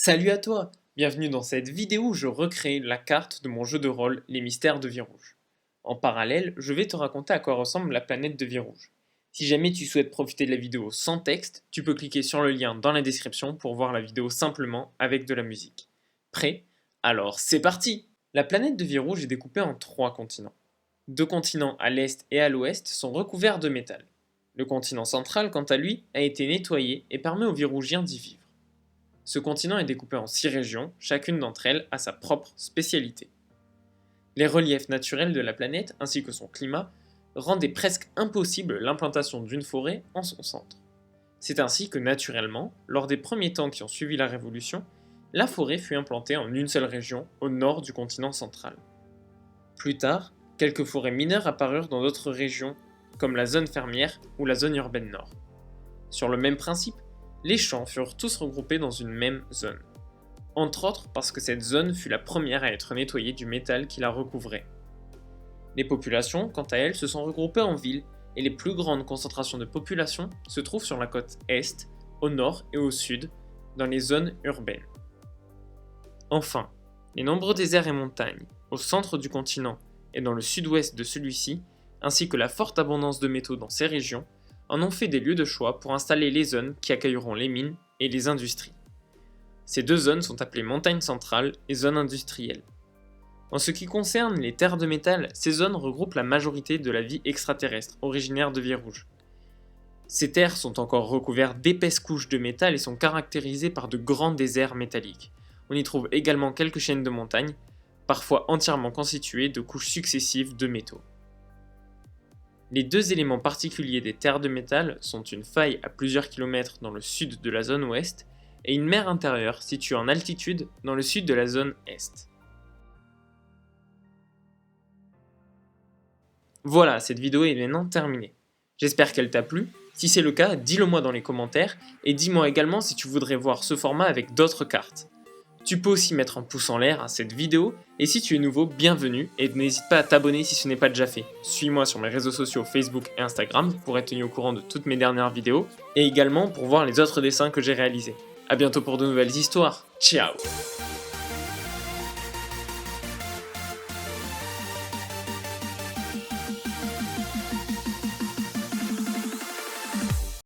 Salut à toi! Bienvenue dans cette vidéo où je recrée la carte de mon jeu de rôle Les Mystères de Vie-Rouge. En parallèle, je vais te raconter à quoi ressemble la planète de Vie-Rouge. Si jamais tu souhaites profiter de la vidéo sans texte, tu peux cliquer sur le lien dans la description pour voir la vidéo simplement avec de la musique. Prêt? Alors c'est parti! La planète de Vie-Rouge est découpée en 3 continents. 2 continents à l'est et à l'ouest sont recouverts de métal. Le continent central, quant à lui, a été nettoyé et permet aux Virougiens d'y vivre. Ce continent est découpé en 6 régions, chacune d'entre elles a sa propre spécialité. Les reliefs naturels de la planète ainsi que son climat rendaient presque impossible l'implantation d'une forêt en son centre. C'est ainsi que naturellement, lors des premiers temps qui ont suivi la Révolution, la forêt fut implantée en une seule région au nord du continent central. Plus tard, quelques forêts mineures apparurent dans d'autres régions, comme la zone fermière ou la zone urbaine nord. Sur le même principe, les champs furent tous regroupés dans une même zone. Entre autres parce que cette zone fut la première à être nettoyée du métal qui la recouvrait. Les populations, quant à elles, se sont regroupées en villes et les plus grandes concentrations de population se trouvent sur la côte est, au nord et au sud, dans les zones urbaines. Enfin, les nombreux déserts et montagnes, au centre du continent et dans le sud-ouest de celui-ci, ainsi que la forte abondance de métaux dans ces régions, en ont fait des lieux de choix pour installer les zones qui accueilleront les mines et les industries. Ces deux zones sont appelées montagnes centrales et zones industrielles. En ce qui concerne les terres de métal, ces zones regroupent la majorité de la vie extraterrestre originaire de Vie-Rouge. Ces terres sont encore recouvertes d'épaisses couches de métal et sont caractérisées par de grands déserts métalliques. On y trouve également quelques chaînes de montagnes, parfois entièrement constituées de couches successives de métaux. Les deux éléments particuliers des terres de métal sont une faille à plusieurs kilomètres dans le sud de la zone ouest et une mer intérieure située en altitude dans le sud de la zone est. Voilà, cette vidéo est maintenant terminée. J'espère qu'elle t'a plu. Si c'est le cas, dis-le moi dans les commentaires et dis-moi également si tu voudrais voir ce format avec d'autres cartes. Tu peux aussi mettre un pouce en l'air à cette vidéo, et si tu es nouveau, bienvenue, et n'hésite pas à t'abonner si ce n'est pas déjà fait. Suis-moi sur mes réseaux sociaux Facebook et Instagram pour être tenu au courant de toutes mes dernières vidéos, et également pour voir les autres dessins que j'ai réalisés. A bientôt pour de nouvelles histoires, ciao!